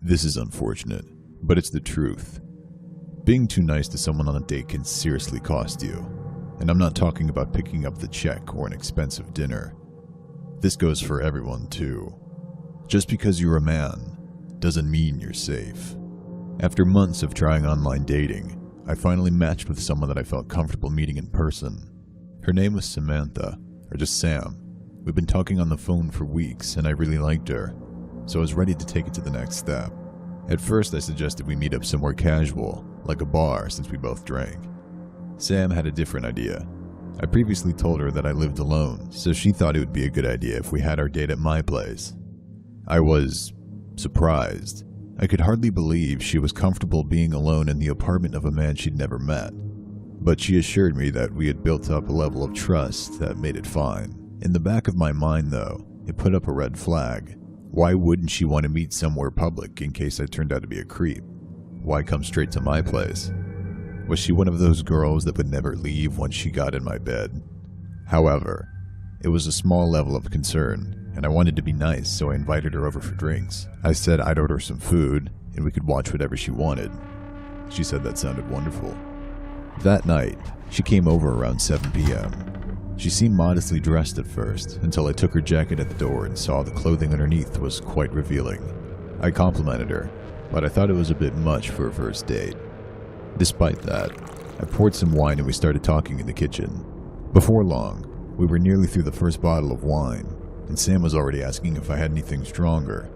This is unfortunate, but it's the truth. Being too nice to someone on a date can seriously cost you. And I'm not talking about picking up the check or an expensive dinner. This goes for everyone too. Just because you're a man doesn't mean you're safe. After months of trying online dating, I finally matched with someone that I felt comfortable meeting in person. Her name was Samantha, or just Sam. We've been talking on the phone for weeks and I really liked her, so I was ready to take it to the next step. At first I suggested we meet up somewhere casual, like a bar since we both drank. Sam had a different idea. I previously told her that I lived alone, so she thought it would be a good idea if we had our date at my place. I was surprised. I could hardly believe she was comfortable being alone in the apartment of a man she'd never met. But she assured me that we had built up a level of trust that made it fine. In the back of my mind, though, it put up a red flag. Why wouldn't she want to meet somewhere public in case I turned out to be a creep? Why come straight to my place? Was she one of those girls that would never leave once she got in my bed? However, it was a small level of concern, and I wanted to be nice, so I invited her over for drinks. I said I'd order some food, and we could watch whatever she wanted. She said that sounded wonderful. That night, she came over around 7 p.m. She seemed modestly dressed at first, until I took her jacket at the door and saw the clothing underneath was quite revealing. I complimented her, but I thought it was a bit much for a first date. Despite that, I poured some wine and we started talking in the kitchen. Before long, we were nearly through the first bottle of wine, and Sam was already asking if I had anything stronger.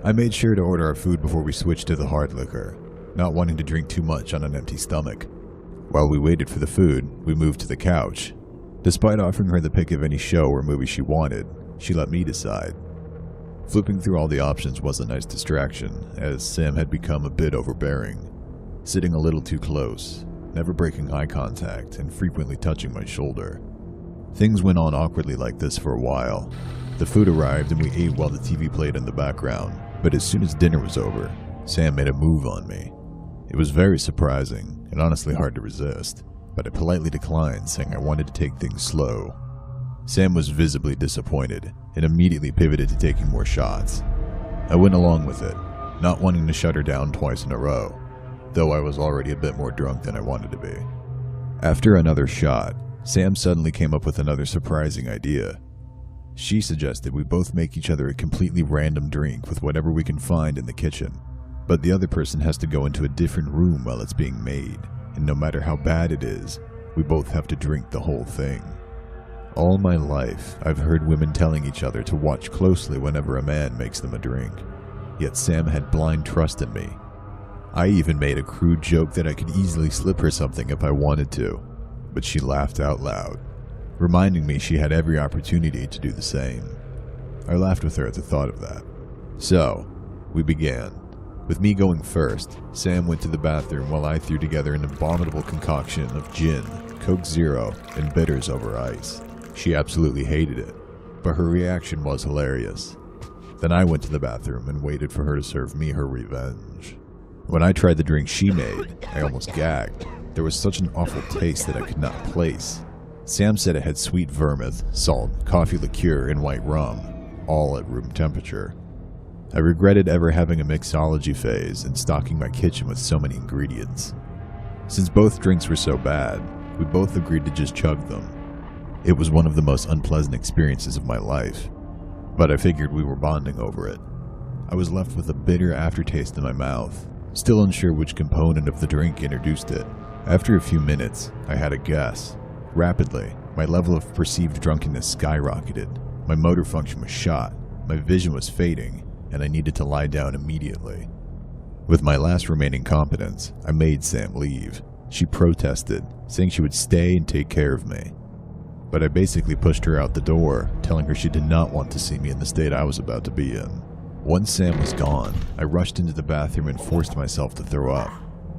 I made sure to order our food before we switched to the hard liquor, not wanting to drink too much on an empty stomach. While we waited for the food, we moved to the couch. Despite offering her the pick of any show or movie she wanted, she let me decide. Flipping through all the options was a nice distraction, as Sam had become a bit overbearing, sitting a little too close, never breaking eye contact, and frequently touching my shoulder. Things went on awkwardly like this for a while. The food arrived and we ate while the TV played in the background, but as soon as dinner was over, Sam made a move on me. It was very surprising and honestly hard to resist, but I politely declined, saying I wanted to take things slow. Sam was visibly disappointed and immediately pivoted to taking more shots. I went along with it, not wanting to shut her down twice in a row, though I was already a bit more drunk than I wanted to be. After another shot, Sam suddenly came up with another surprising idea. She suggested we both make each other a completely random drink with whatever we can find in the kitchen, but the other person has to go into a different room while it's being made, and no matter how bad it is, we both have to drink the whole thing. All my life, I've heard women telling each other to watch closely whenever a man makes them a drink, yet Sam had blind trust in me. I even made a crude joke that I could easily slip her something if I wanted to, but she laughed out loud, reminding me she had every opportunity to do the same. I laughed with her at the thought of that. So, we began. With me going first, Sam went to the bathroom while I threw together an abominable concoction of gin, Coke Zero, and bitters over ice. She absolutely hated it, but her reaction was hilarious. Then I went to the bathroom and waited for her to serve me her revenge. When I tried the drink she made, I almost gagged. There was such an awful taste that I could not place. Sam said it had sweet vermouth, salt, coffee liqueur, and white rum, all at room temperature. I regretted ever having a mixology phase and stocking my kitchen with so many ingredients. Since both drinks were so bad, we both agreed to just chug them. It was one of the most unpleasant experiences of my life, but I figured we were bonding over it. I was left with a bitter aftertaste in my mouth, still unsure which component of the drink introduced it. After a few minutes, I had a guess. Rapidly, my level of perceived drunkenness skyrocketed. My motor function was shot, my vision was fading, and I needed to lie down immediately. With my last remaining competence, I made Sam leave. She protested, saying she would stay and take care of me. But I basically pushed her out the door, telling her she did not want to see me in the state I was about to be in. Once Sam was gone, I rushed into the bathroom and forced myself to throw up.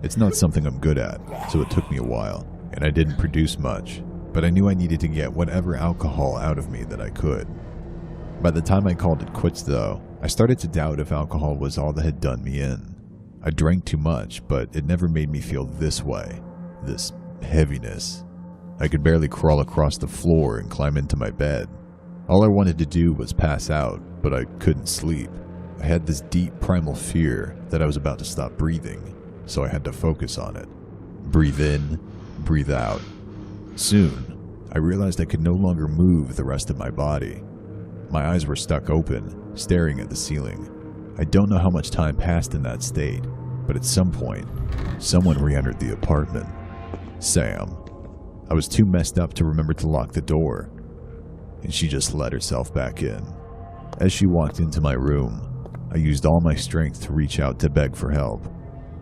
It's not something I'm good at, so it took me a while, and I didn't produce much, but I knew I needed to get whatever alcohol out of me that I could. By the time I called it quits though, I started to doubt if alcohol was all that had done me in. I drank too much, but it never made me feel this way, this heaviness. I could barely crawl across the floor and climb into my bed. All I wanted to do was pass out, but I couldn't sleep. I had this deep primal fear that I was about to stop breathing, so I had to focus on it. Breathe in, breathe out. Soon, I realized I could no longer move the rest of my body. My eyes were stuck open, staring at the ceiling. I don't know how much time passed in that state, but at some point, someone re-entered the apartment. Sam. I was too messed up to remember to lock the door, and she just let herself back in. As she walked into my room, I used all my strength to reach out to beg for help.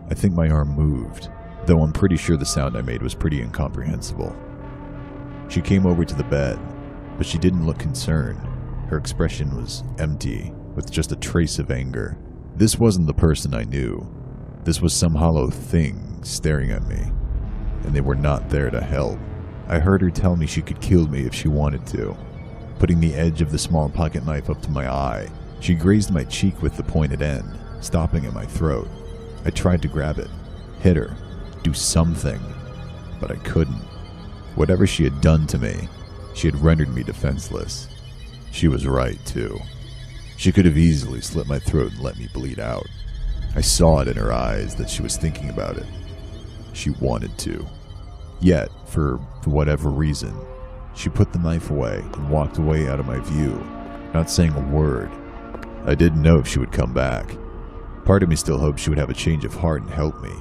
I think my arm moved, though I'm pretty sure the sound I made was pretty incomprehensible. She came over to the bed, but she didn't look concerned. Her expression was empty, with just a trace of anger. This wasn't the person I knew. This was some hollow thing staring at me, and they were not there to help. I heard her tell me she could kill me if she wanted to. Putting the edge of the small pocket knife up to my eye, she grazed my cheek with the pointed end, stopping at my throat. I tried to grab it, hit her, do something, but I couldn't. Whatever she had done to me, she had rendered me defenseless. She was right, too. She could have easily slit my throat and let me bleed out. I saw it in her eyes that she was thinking about it. She wanted to. Yet, for whatever reason, she put the knife away and walked away out of my view, not saying a word. I didn't know if she would come back. Part of me still hoped she would have a change of heart and help me,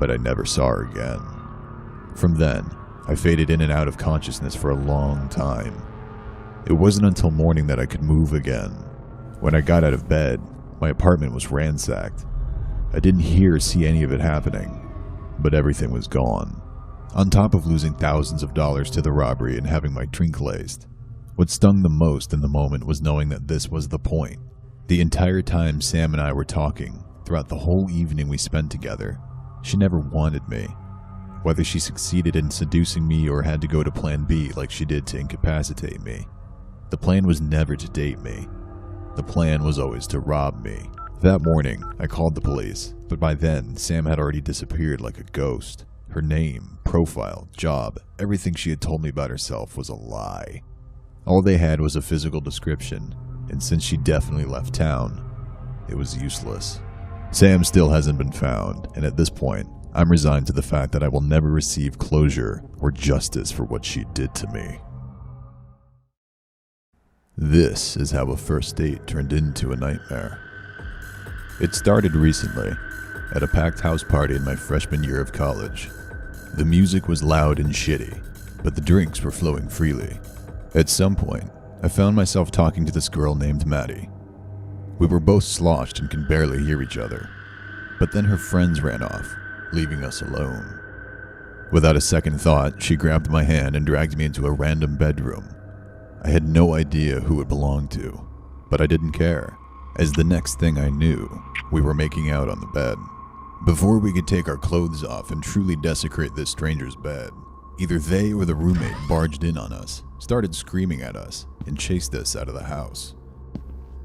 but I never saw her again. From then, I faded in and out of consciousness for a long time. It wasn't until morning that I could move again. When I got out of bed, my apartment was ransacked. I didn't hear or see any of it happening, but everything was gone. On top of losing thousands of dollars to the robbery and having my drink laced, what stung the most in the moment was knowing that this was the point. The entire time Sam and I were talking, throughout the whole evening we spent together, she never wanted me. Whether she succeeded in seducing me or had to go to plan B like she did to incapacitate me, the plan was never to date me. The plan was always to rob me. That morning, I called the police, but by then, Sam had already disappeared like a ghost. Her name, profile, job, everything she had told me about herself was a lie. All they had was a physical description, and since she definitely left town, it was useless. Sam still hasn't been found, and at this point, I'm resigned to the fact that I will never receive closure or justice for what she did to me. This is how a first date turned into a nightmare. It started recently, at a packed house party in my freshman year of college. The music was loud and shitty, but the drinks were flowing freely. At some point, I found myself talking to this girl named Maddie. We were both sloshed and could barely hear each other, but then her friends ran off, leaving us alone. Without a second thought, she grabbed my hand and dragged me into a random bedroom. I had no idea who it belonged to, but I didn't care, as the next thing I knew, we were making out on the bed. Before we could take our clothes off and truly desecrate this stranger's bed, either they or the roommate barged in on us, started screaming at us, and chased us out of the house.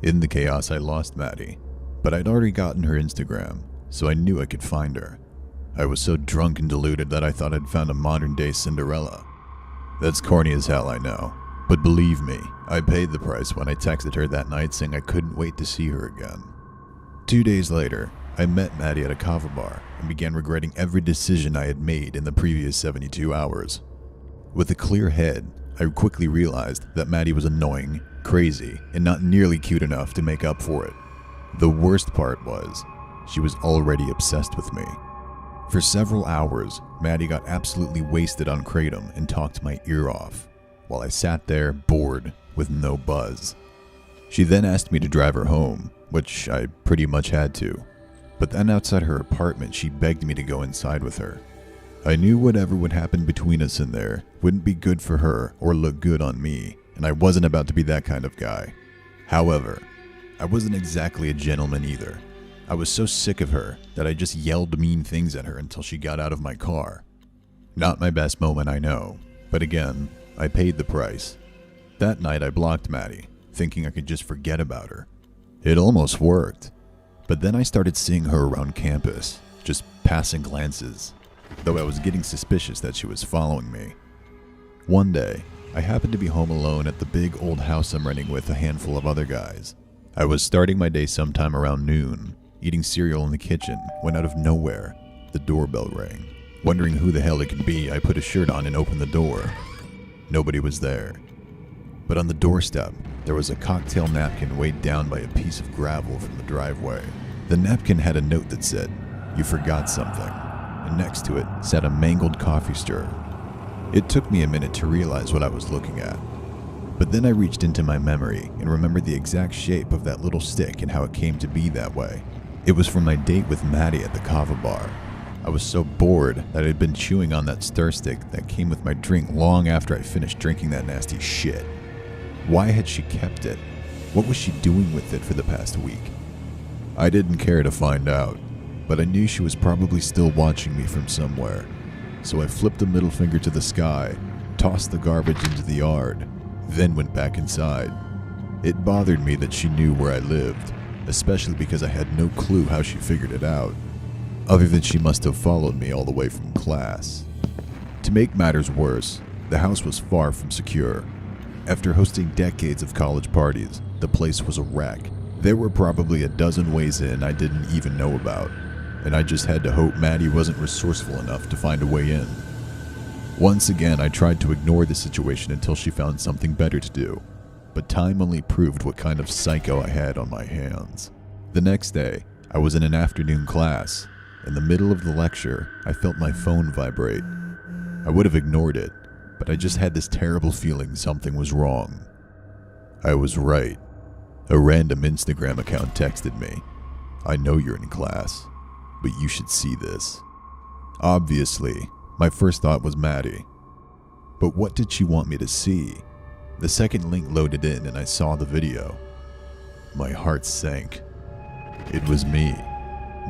In the chaos, I lost Maddie, but I'd already gotten her Instagram, so I knew I could find her. I was so drunk and deluded that I thought I'd found a modern-day Cinderella. That's corny as hell, I know. But believe me, I paid the price when I texted her that night saying I couldn't wait to see her again. 2 days later, I met Maddie at a kava bar and began regretting every decision I had made in the previous 72 hours. With a clear head, I quickly realized that Maddie was annoying, crazy, and not nearly cute enough to make up for it. The worst part was, she was already obsessed with me. For several hours, Maddie got absolutely wasted on Kratom and talked my ear off, while I sat there, bored, with no buzz. She then asked me to drive her home, which I pretty much had to. But then outside her apartment, she begged me to go inside with her. I knew whatever would happen between us in there wouldn't be good for her or look good on me, and I wasn't about to be that kind of guy. However, I wasn't exactly a gentleman either. I was so sick of her that I just yelled mean things at her until she got out of my car. Not my best moment, I know, but again, I paid the price. That night I blocked Maddie, thinking I could just forget about her. It almost worked, but then I started seeing her around campus, just passing glances, though I was getting suspicious that she was following me. One day, I happened to be home alone at the big old house I'm renting with a handful of other guys. I was starting my day sometime around noon, eating cereal in the kitchen, when out of nowhere, the doorbell rang. Wondering who the hell it could be, I put a shirt on and opened the door. Nobody was there. But on the doorstep, there was a cocktail napkin weighed down by a piece of gravel from the driveway. The napkin had a note that said, "You forgot something," and next to it sat a mangled coffee stirrer. It took me a minute to realize what I was looking at. But then I reached into my memory and remembered the exact shape of that little stick and how it came to be that way. It was from my date with Maddie at the kava bar. I was so bored that I had been chewing on that stir stick that came with my drink long after I finished drinking that nasty shit. Why had she kept it? What was she doing with it for the past week? I didn't care to find out, but I knew she was probably still watching me from somewhere. So I flipped a middle finger to the sky, tossed the garbage into the yard, then went back inside. It bothered me that she knew where I lived, especially because I had no clue how she figured it out, other than she must have followed me all the way from class. To make matters worse, the house was far from secure. After hosting decades of college parties, the place was a wreck. There were probably a dozen ways in I didn't even know about, and I just had to hope Maddie wasn't resourceful enough to find a way in. Once again, I tried to ignore the situation until she found something better to do, but time only proved what kind of psycho I had on my hands. The next day, I was in an afternoon class. In the middle of the lecture, I felt my phone vibrate. I would have ignored it, but I just had this terrible feeling something was wrong. I was right. A random Instagram account texted me, "I know you're in class, but you should see this." Obviously, my first thought was Maddie. But what did she want me to see? The second link loaded in and I saw the video. My heart sank. It was me,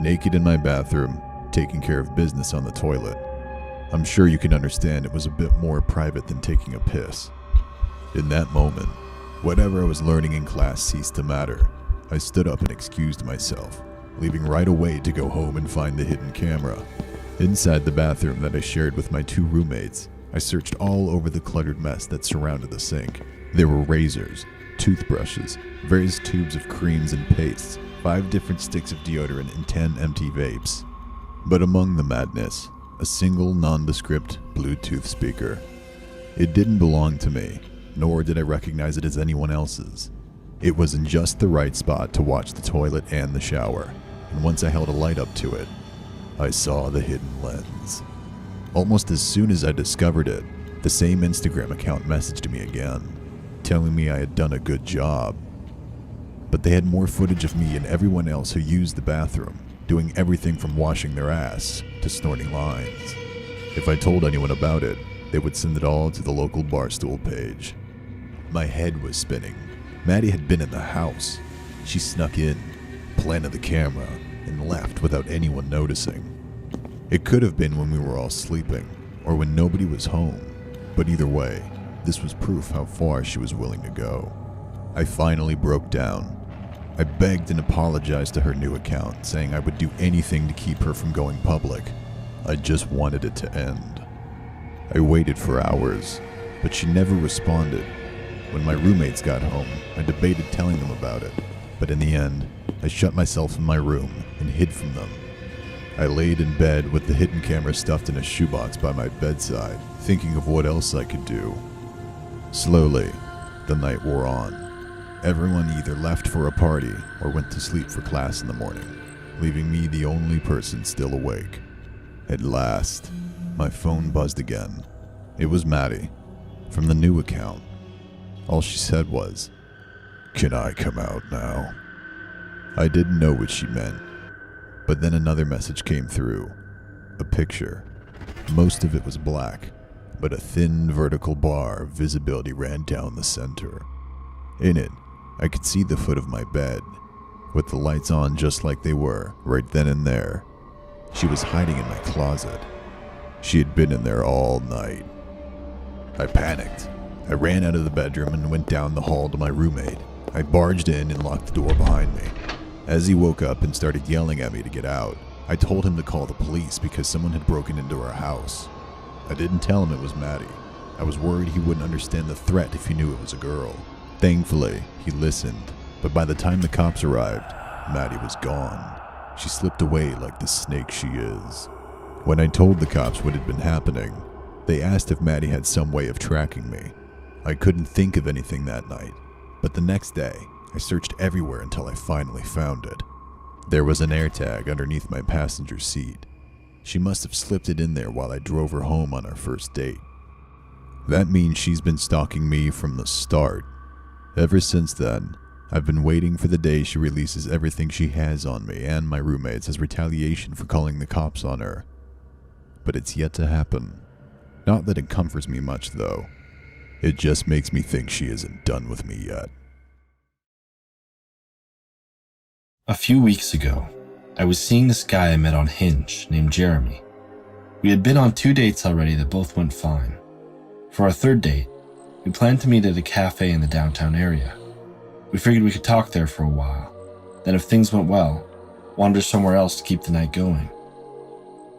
naked in my bathroom, taking care of business on the toilet. I'm sure you can understand it was a bit more private than taking a piss. In that moment, whatever I was learning in class ceased to matter. I stood up and excused myself, leaving right away to go home and find the hidden camera. Inside the bathroom that I shared with my two roommates, I searched all over the cluttered mess that surrounded the sink. There were razors, toothbrushes, various tubes of creams and pastes, 5 different sticks of deodorant, and 10 empty vapes. But among the madness, a single nondescript Bluetooth speaker. It didn't belong to me, nor did I recognize it as anyone else's. It was in just the right spot to watch the toilet and the shower, and once I held a light up to it, I saw the hidden lens. Almost as soon as I discovered it, the same Instagram account messaged me again, telling me I had done a good job. But they had more footage of me and everyone else who used the bathroom, doing everything from washing their ass to snorting lines. If I told anyone about it, they would send it all to the local Barstool page. My head was spinning. Maddie had been in the house. She snuck in, planted the camera, and left without anyone noticing. It could have been when we were all sleeping, or when nobody was home, but either way, this was proof how far she was willing to go. I finally broke down. I begged and apologized to her new account, saying I would do anything to keep her from going public. I just wanted it to end. I waited for hours, but she never responded. When my roommates got home, I debated telling them about it, but in the end, I shut myself in my room and hid from them. I laid in bed with the hidden camera stuffed in a shoebox by my bedside, thinking of what else I could do. Slowly, the night wore on. Everyone either left for a party or went to sleep for class in the morning, leaving me the only person still awake. At last, my phone buzzed again. It was Maddie, from the new account. All she said was, "Can I come out now?" I didn't know what she meant, but then another message came through. A picture. Most of it was black, but a thin vertical bar of visibility ran down the center. In it, I could see the foot of my bed, with the lights on just like they were, right then and there. She was hiding in my closet. She had been in there all night. I panicked. I ran out of the bedroom and went down the hall to my roommate. I barged in and locked the door behind me. As he woke up and started yelling at me to get out, I told him to call the police because someone had broken into our house. I didn't tell him it was Maddie. I was worried he wouldn't understand the threat if he knew it was a girl. Thankfully, he listened. But by the time the cops arrived, Maddie was gone. She slipped away like the snake she is. When I told the cops what had been happening, they asked if Maddie had some way of tracking me. I couldn't think of anything that night, but the next day, I searched everywhere until I finally found it. There was an AirTag underneath my passenger seat. She must have slipped it in there while I drove her home on our first date. That means she's been stalking me from the start. Ever since then, I've been waiting for the day she releases everything she has on me and my roommates as retaliation for calling the cops on her. But it's yet to happen. Not that it comforts me much, though. It just makes me think she isn't done with me yet. A few weeks ago, I was seeing this guy I met on Hinge named Jeremy. We had been on 2 dates already that both went fine. For our third date, we planned to meet at a cafe in the downtown area. We figured we could talk there for a while, then if things went well, wander somewhere else to keep the night going.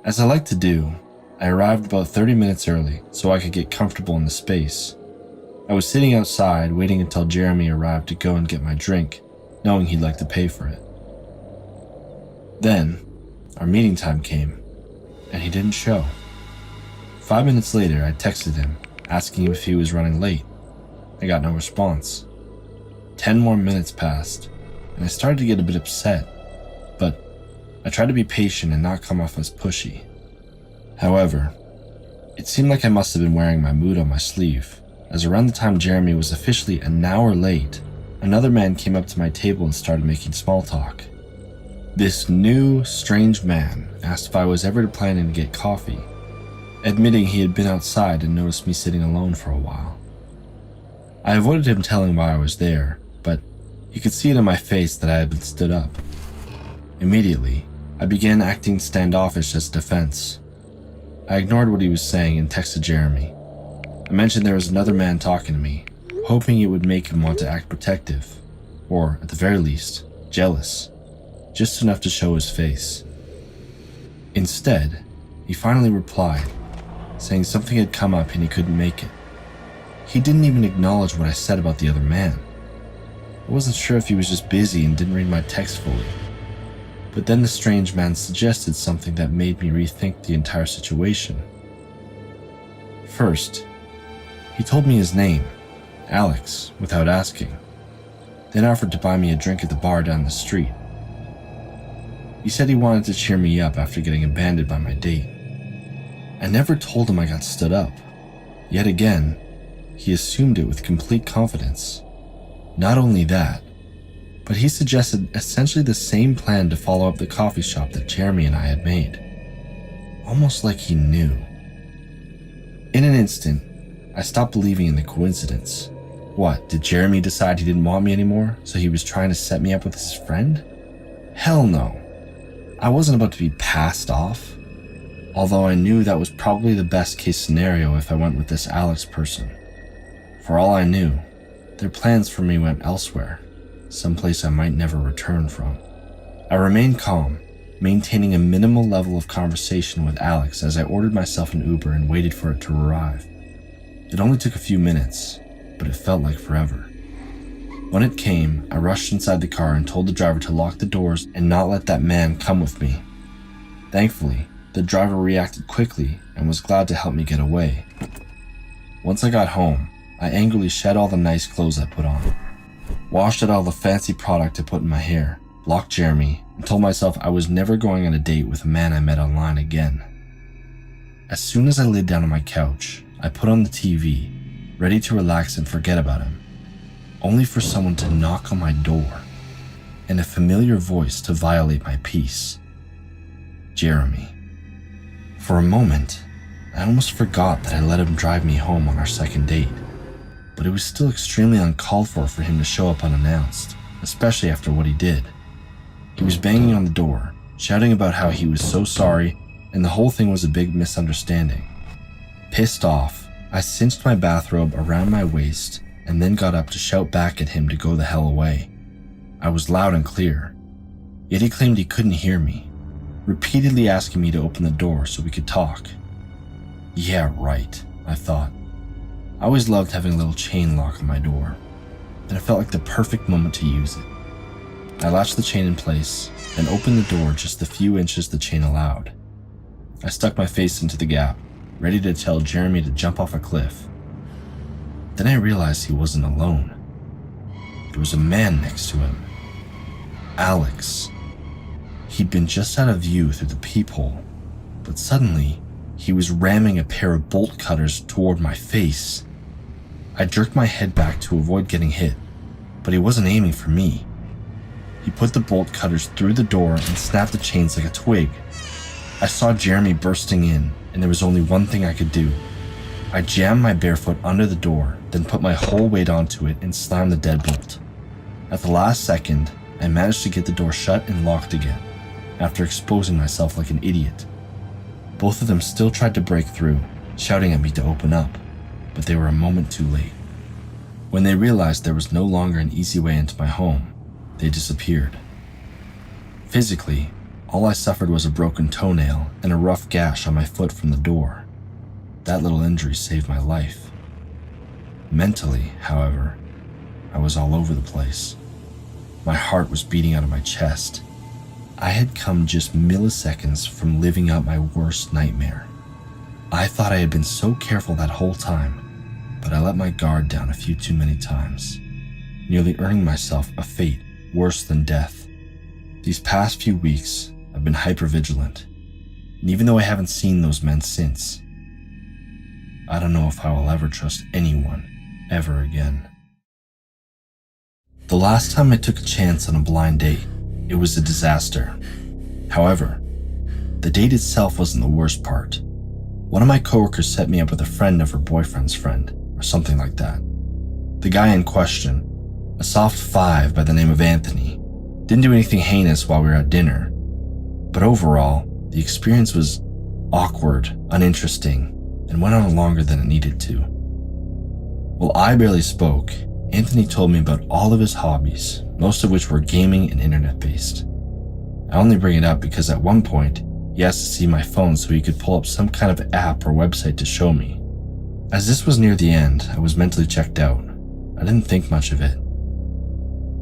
As I like to do, I arrived about 30 minutes early so I could get comfortable in the space. I was sitting outside waiting until Jeremy arrived to go and get my drink, knowing he'd like to pay for it. Then, our meeting time came, and he didn't show. 5 minutes later, I texted him, asking him if he was running late. I got no response. 10 more minutes passed, and I started to get a bit upset, but I tried to be patient and not come off as pushy. However, it seemed like I must have been wearing my mood on my sleeve, as around the time Jeremy was officially an hour late, another man came up to my table and started making small talk. This new, strange man asked if I was ever planning to get coffee, admitting he had been outside and noticed me sitting alone for a while. I avoided him telling why I was there, but he could see it in my face that I had been stood up. Immediately, I began acting standoffish as defense. I ignored what he was saying and texted Jeremy. I mentioned there was another man talking to me, hoping it would make him want to act protective, or, at the very least, jealous, just enough to show his face. Instead, he finally replied, saying something had come up and he couldn't make it. He didn't even acknowledge what I said about the other man. I wasn't sure if he was just busy and didn't read my text fully. But then the strange man suggested something that made me rethink the entire situation. First, he told me his name, Alex, without asking, then offered to buy me a drink at the bar down the street. He said he wanted to cheer me up after getting abandoned by my date. I never told him I got stood up. Yet again, he assumed it with complete confidence. Not only that, but he suggested essentially the same plan to follow up the coffee shop that Jeremy and I had made. Almost like he knew. In an instant, I stopped believing in the coincidence. What, did Jeremy decide he didn't want me anymore, so he was trying to set me up with his friend? Hell no. I wasn't about to be passed off, although I knew that was probably the best case scenario if I went with this Alex person. For all I knew, their plans for me went elsewhere, someplace I might never return from. I remained calm, maintaining a minimal level of conversation with Alex as I ordered myself an Uber and waited for it to arrive. It only took a few minutes, but it felt like forever. When it came, I rushed inside the car and told the driver to lock the doors and not let that man come with me. Thankfully, the driver reacted quickly and was glad to help me get away. Once I got home, I angrily shed all the nice clothes I put on, washed out all the fancy product I put in my hair, blocked Jeremy, and told myself I was never going on a date with a man I met online again. As soon as I laid down on my couch, I put on the TV, ready to relax and forget about him, only for someone to knock on my door and a familiar voice to violate my peace. Jeremy. For a moment, I almost forgot that I let him drive me home on our second date, but it was still extremely uncalled for him to show up unannounced, especially after what he did. He was banging on the door, shouting about how he was so sorry and the whole thing was a big misunderstanding. Pissed off, I cinched my bathrobe around my waist and then got up to shout back at him to go the hell away. I was loud and clear, yet he claimed he couldn't hear me, repeatedly asking me to open the door so we could talk. Yeah, right, I thought. I always loved having a little chain lock on my door, and it felt like the perfect moment to use it. I latched the chain in place and opened the door just the few inches the chain allowed. I stuck my face into the gap, ready to tell Jeremy to jump off a cliff. Then I realized he wasn't alone. There was a man next to him. Alex. He'd been just out of view through the peephole, but suddenly he was ramming a pair of bolt cutters toward my face. I jerked my head back to avoid getting hit, but he wasn't aiming for me. He put the bolt cutters through the door and snapped the chains like a twig. I saw Jeremy bursting in, and there was only one thing I could do. I jammed my bare foot under the door, then put my whole weight onto it and slammed the deadbolt. At the last second, I managed to get the door shut and locked again, after exposing myself like an idiot. Both of them still tried to break through, shouting at me to open up, but they were a moment too late. When they realized there was no longer an easy way into my home, they disappeared. Physically, all I suffered was a broken toenail and a rough gash on my foot from the door. That little injury saved my life. Mentally, however, I was all over the place. My heart was beating out of my chest. I had come just milliseconds from living out my worst nightmare. I thought I had been so careful that whole time, but I let my guard down a few too many times, nearly earning myself a fate worse than death. These past few weeks, I've been hypervigilant, and even though I haven't seen those men since, I don't know if I will ever trust anyone ever again. The last time I took a chance on a blind date, it was a disaster. However, the date itself wasn't the worst part. One of my coworkers set me up with a friend of her boyfriend's friend, or something like that. The guy in question, a soft 5 by the name of Anthony, didn't do anything heinous while we were at dinner, but overall, the experience was awkward, uninteresting, and went on longer than it needed to. While I barely spoke, Anthony told me about all of his hobbies, most of which were gaming and internet-based. I only bring it up because at one point, he asked to see my phone so he could pull up some kind of app or website to show me. As this was near the end, I was mentally checked out. I didn't think much of it.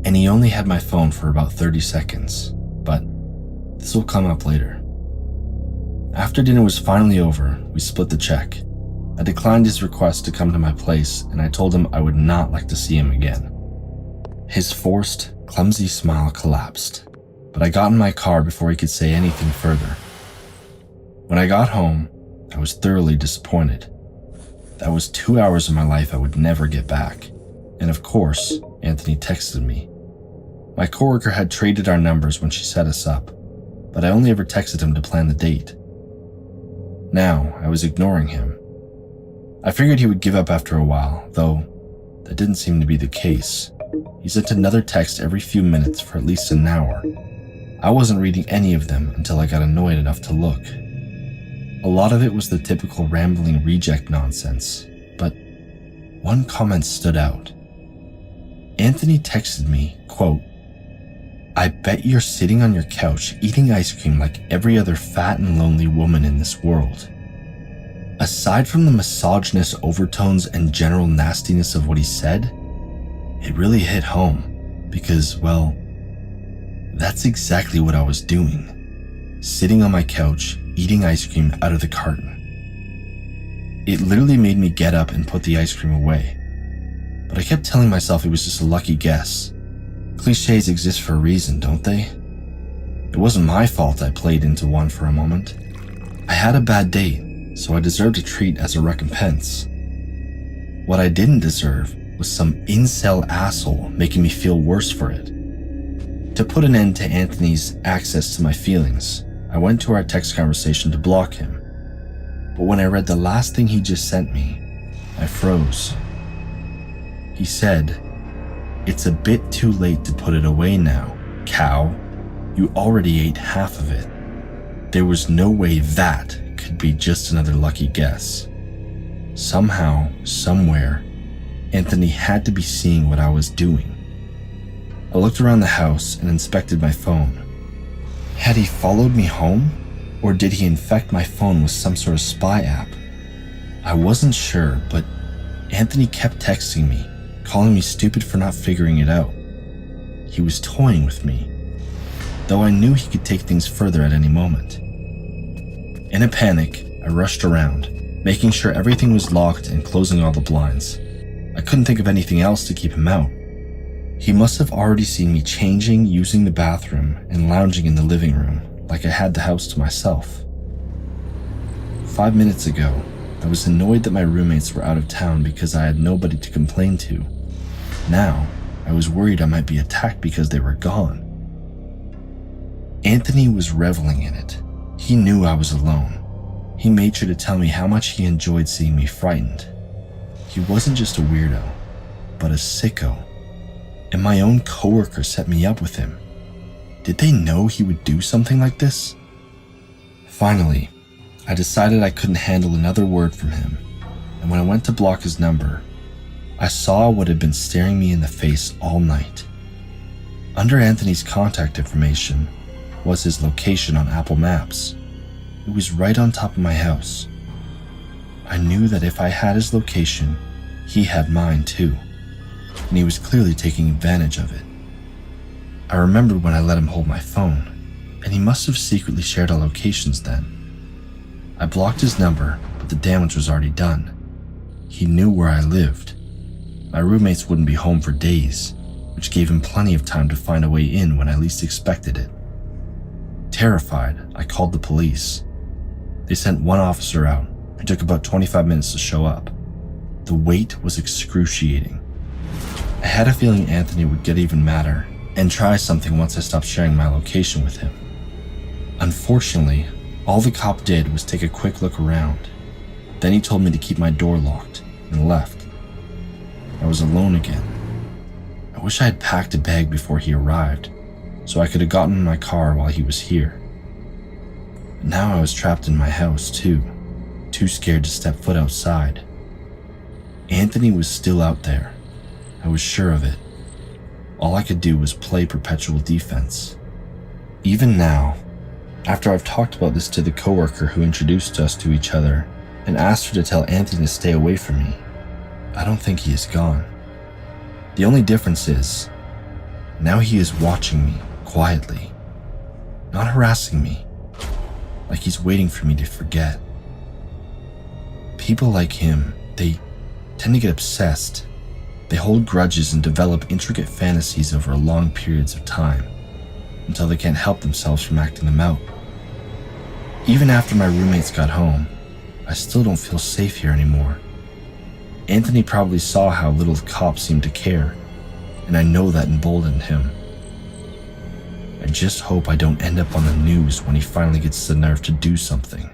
And he only had my phone for about 30 seconds, but this will come up later. After dinner was finally over, we split the check. I declined his request to come to my place, and I told him I would not like to see him again. His forced, clumsy smile collapsed, but I got in my car before he could say anything further. When I got home, I was thoroughly disappointed. That was 2 hours of my life I would never get back. And of course, Anthony texted me. My coworker had traded our numbers when she set us up, but I only ever texted him to plan the date. Now, I was ignoring him. I figured he would give up after a while, though that didn't seem to be the case. He sent another text every few minutes for at least an hour. I wasn't reading any of them until I got annoyed enough to look. A lot of it was the typical rambling reject nonsense, but one comment stood out. Anthony texted me, quote, "I bet you're sitting on your couch eating ice cream like every other fat and lonely woman in this world." Aside from the misogynist overtones and general nastiness of what he said, it really hit home because, well, that's exactly what I was doing. Sitting on my couch, eating ice cream out of the carton. It literally made me get up and put the ice cream away. But I kept telling myself it was just a lucky guess. Clichés exist for a reason, don't they? It wasn't my fault I played into one for a moment. I had a bad date, so I deserved a treat as a recompense. What I didn't deserve was some incel asshole making me feel worse for it. To put an end to Anthony's access to my feelings, I went to our text conversation to block him. But when I read the last thing he just sent me, I froze. He said, "It's a bit too late to put it away now, cow. You already ate half of it." There was no way that could be just another lucky guess. Somehow, somewhere, Anthony had to be seeing what I was doing. I looked around the house and inspected my phone. Had he followed me home, or did he infect my phone with some sort of spy app? I wasn't sure, but Anthony kept texting me, calling me stupid for not figuring it out. He was toying with me, though I knew he could take things further at any moment. In a panic, I rushed around, making sure everything was locked and closing all the blinds. I couldn't think of anything else to keep him out. He must have already seen me changing, using the bathroom, and lounging in the living room, like I had the house to myself. 5 minutes ago, I was annoyed that my roommates were out of town because I had nobody to complain to. Now, I was worried I might be attacked because they were gone. Anthony was reveling in it. He knew I was alone. He made sure to tell me how much he enjoyed seeing me frightened. He wasn't just a weirdo, but a sicko. And my own coworker set me up with him. Did they know he would do something like this? Finally, I decided I couldn't handle another word from him, and when I went to block his number, I saw what had been staring me in the face all night. Under Anthony's contact information was his location on Apple Maps. It was right on top of my house. I knew that if I had his location, he had mine too, and he was clearly taking advantage of it. I remembered when I let him hold my phone, and he must have secretly shared our locations then. I blocked his number, but the damage was already done. He knew where I lived. My roommates wouldn't be home for days, which gave him plenty of time to find a way in when I least expected it. Terrified, I called the police. They sent one officer out. It took about 25 minutes to show up. The wait was excruciating. I had a feeling Anthony would get even madder and try something once I stopped sharing my location with him. Unfortunately, all the cop did was take a quick look around. Then he told me to keep my door locked and left. I was alone again. I wish I had packed a bag before he arrived, so I could have gotten in my car while he was here. But now I was trapped in my house too scared to step foot outside. Anthony was still out there. I was sure of it. All I could do was play perpetual defense. Even now, after I've talked about this to the coworker who introduced us to each other and asked her to tell Anthony to stay away from me, I don't think he is gone. The only difference is, now he is watching me quietly, not harassing me, like he's waiting for me to forget. People like him, they tend to get obsessed. They hold grudges and develop intricate fantasies over long periods of time, until they can't help themselves from acting them out. Even after my roommates got home, I still don't feel safe here anymore. Anthony probably saw how little the cops seemed to care, and I know that emboldened him. I just hope I don't end up on the news when he finally gets the nerve to do something.